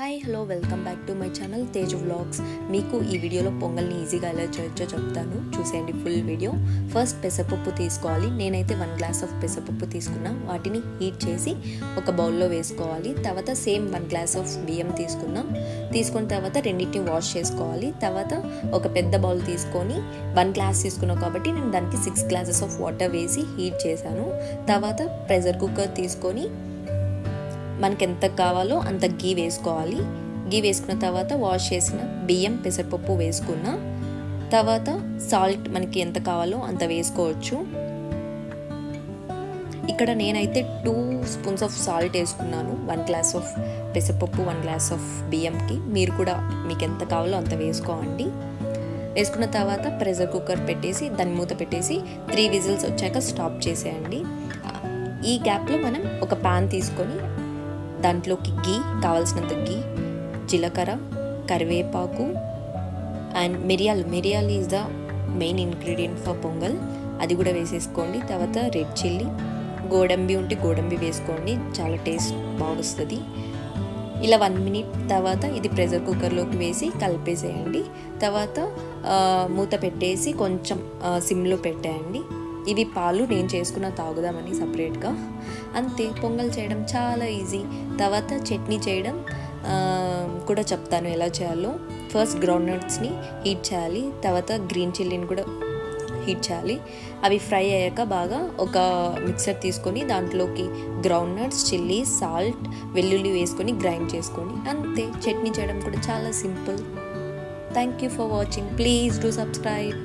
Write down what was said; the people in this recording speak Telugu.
Hi hello welcome back to my channel Tej vlogs. మీకు ఈ వీడియోలో పొంగల్ని ఈజీగా ఎలా చేయొచ్చో చెప్తాను, చూసేయండి ఫుల్ వీడియో. ఫస్ట్ పెసరపప్పు తీసుకోవాలి. నేనైతే 1 గ్లాస్ ఆఫ్ పెసరపప్పు తీసుకున్నా. వాటిని హీట్ చేసి ఒక బౌల్లో వేసుకోవాలి. తర్వాత సేమ్ 1 గ్లాస్ ఆఫ్ బియ్యం తీసుకున్న తర్వాత రెండింటిని వాష్ చేసుకోవాలి. తర్వాత ఒక పెద్ద బౌల్ తీసుకొని 1 గ్లాస్ తీసుకున్నాను కాబట్టి నేను దానికి 6 గ్లాసెస్ ఆఫ్ వాటర్ వేసి హీట్ చేశాను. తర్వాత ప్రెషర్ కుక్కర్ తీసుకొని మనకి ఎంత కావాలో అంత గీ వేసుకోవాలి. గీ వేసుకున్న తర్వాత వాష్ చేసిన బియ్యం పెసరపప్పు వేసుకున్న తర్వాత సాల్ట్ మనకి ఎంత కావాలో అంత వేసుకోవచ్చు. ఇక్కడ నేనైతే 2 స్పూన్స్ ఆఫ్ సాల్ట్ వేసుకున్నాను 1 గ్లాస్ ఆఫ్ పెసరపప్పు 1 గ్లాస్ ఆఫ్ బియ్యంకి. మీరు కూడా మీకు ఎంత కావాలో అంత వేసుకోండి. వేసుకున్న తర్వాత ప్రెషర్ కుక్కర్ పెట్టేసి దాన్ని మూత పెట్టేసి 3 విజిల్స్ వచ్చాక స్టాప్ చేసేయండి. ఈ గ్యాప్లో మనం ఒక పాన్ తీసుకొని దాంట్లోకి గీ, కావాల్సినంత గీ, జీలకర్ర, కరివేపాకు అండ్ మిరియాలు is the main ingredient for pongal, అది కూడా వేసేసుకోండి. తర్వాత రెడ్ చిల్లీ, గోడంబి ఉంటే గోడంబి వేసుకోండి, చాలా టేస్ట్ బాగుస్తుంది. ఇలా 1 మినిట్ తర్వాత ఇది ప్రెషర్ కుక్కర్లోకి వేసి కలిపేసేయండి. తర్వాత మూత పెట్టేసి కొంచెం సిమ్లో పెట్టేయండి. ఇవి పాలు నేను చేసుకున్న తాగుదామని సపరేట్గా. అంతే, పొంగల్ చేయడం చాలా ఈజీ. తర్వాత చట్నీ చేయడం కూడా చెప్తాను ఎలా చేయాలో. ఫస్ట్ గ్రౌండ్ నట్స్ని హీట్ చేయాలి. తర్వాత గ్రీన్ చిల్లీని కూడా హీట్ చేయాలి. అవి ఫ్రై అయ్యాక బాగా ఒక మిక్సర్ తీసుకొని దాంట్లోకి గ్రౌండ్ నట్స్, చిల్లీ, సాల్ట్, వెల్లుల్లి వేసుకొని గ్రైండ్ చేసుకోండి. అంతే, చట్నీ చేయడం కూడా చాలా simple. Thank you for watching. Please do subscribe.